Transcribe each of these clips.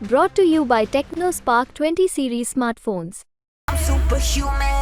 Brought to you by TechnoSpark 20 series smartphones. I'm superhuman.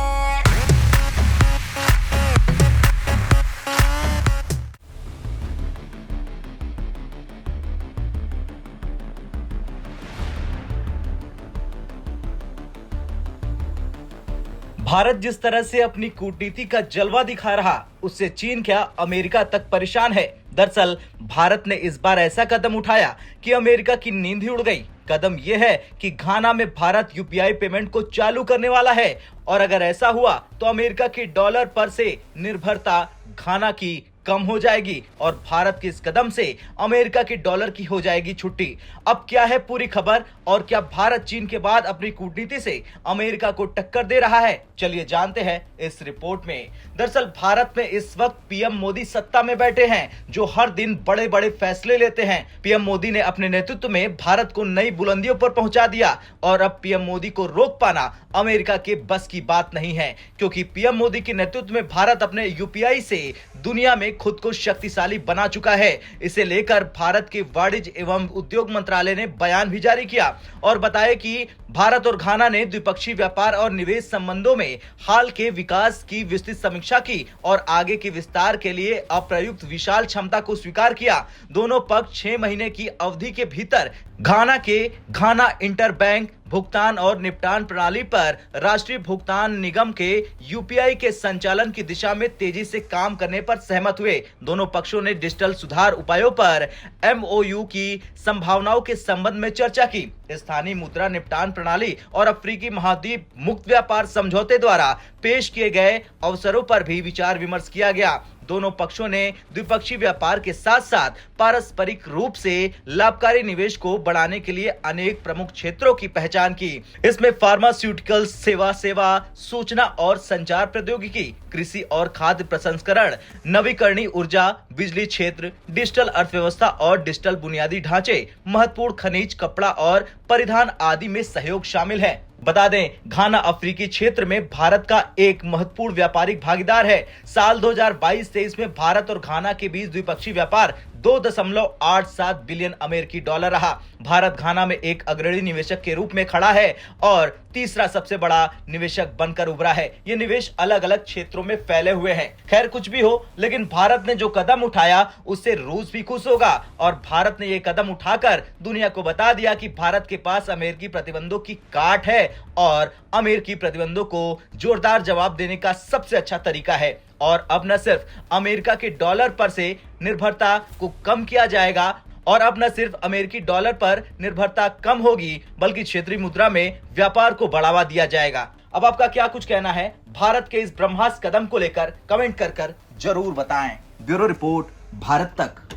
Bharat जिस तरह से अपनी कूटनीति का जलवा दिखा रहा, उससे चीन क्या अमेरिका तक परेशान है। दरअसल भारत ने इस बार ऐसा कदम उठाया कि अमेरिका की नींद ही उड़ गई। कदम यह है कि घाना में भारत यूपीआई पेमेंट को चालू करने वाला है और अगर ऐसा हुआ तो अमेरिका की डॉलर पर से निर्भरता घाना की कम हो जाएगी और भारत के इस कदम से अमेरिका के डॉलर की हो जाएगी छुट्टी। अब क्या है पूरी खबर और क्या भारत चीन के बाद अपनी कूटनीति से अमेरिका को टक्कर दे रहा है, चलिए जानते हैं इस रिपोर्ट में। दरअसल भारत में इस वक्त पीएम मोदी सत्ता में बैठे हैं, जो हर दिन बड़े बड़े फैसले लेते हैं। पीएम मोदी ने अपने नेतृत्व में भारत को नई बुलंदियों पर पहुंचा दिया और अब पीएम मोदी को रोक पाना अमेरिका के बस की बात नहीं है, क्योंकि पीएम मोदी के नेतृत्व में भारत अपने यूपीआई से दुनिया में खुद को शक्तिशाली बना चुका है। इसे लेकर भारत के वाणिज्य एवं उद्योग मंत्रालय ने बयान भी जारी किया और बताया कि भारत और घाना ने द्विपक्षीय व्यापार और निवेश संबंधों में हाल के विकास की विस्तृत समीक्षा की और आगे के विस्तार के लिए अप्रयुक्त विशाल क्षमता को स्वीकार किया। दोनों पक्ष 6 महीने की अवधि के भीतर घाना इंटरबैंक भुगतान और निपटान प्रणाली पर राष्ट्रीय भुगतान निगम के यूपीआई के संचालन की दिशा में तेजी से काम करने पर सहमत हुए। दोनों पक्षों ने डिजिटल सुधार उपायों पर एमओयू की संभावनाओं के संबंध में चर्चा की। स्थानीय मुद्रा निपटान प्रणाली और अफ्रीकी महाद्वीप मुक्त व्यापार समझौते द्वारा पेश किए गए अवसरों पर भी विचार विमर्श किया गया। दोनों पक्षों ने द्विपक्षीय व्यापार के साथ साथ पारस्परिक रूप से लाभकारी निवेश को बढ़ाने के लिए अनेक प्रमुख क्षेत्रों की पहचान की। इसमें फार्मास्यूटिकल्स, सेवा, सूचना और संचार प्रौद्योगिकी, कृषि और खाद्य प्रसंस्करण, नवीकरणीय ऊर्जा, बिजली क्षेत्र, डिजिटल अर्थव्यवस्था और डिजिटल बुनियादी ढांचे, महत्वपूर्ण खनिज, कपड़ा और परिधान आदि में सहयोग शामिल है। बता दें, घाना अफ्रीकी क्षेत्र में भारत का एक महत्वपूर्ण व्यापारिक भागीदार है। साल 2022-23 में भारत और घाना के बीच द्विपक्षीय व्यापार 2.87 बिलियन अमेरिकी डॉलर रहा। भारत घाना में एक अग्रणी निवेशक के रूप में खड़ा है और तीसरा सबसे बड़ा निवेशक बनकर उभरा है। ये निवेश अलग अलग क्षेत्रों में फैले हुए हैं। खैर कुछ भी हो, लेकिन भारत ने जो कदम उठाया उससे रूस भी खुश होगा और भारत ने ये कदम उठाकर दुनिया को बता दिया कि भारत के पास अमेरिकी प्रतिबंधों की काट है और अमेरिकी प्रतिबंधों को जोरदार जवाब देने का सबसे अच्छा तरीका है। और अब न सिर्फ अमेरिका के डॉलर पर से निर्भरता को कम किया जाएगा और अब न सिर्फ अमेरिकी डॉलर पर निर्भरता कम होगी, बल्कि क्षेत्रीय मुद्रा में व्यापार को बढ़ावा दिया जाएगा। अब आपका क्या कुछ कहना है भारत के इस ब्रह्मास्त्र कदम को लेकर? कमेंट कर जरूर बताएं। ब्यूरो रिपोर्ट, भारत तक।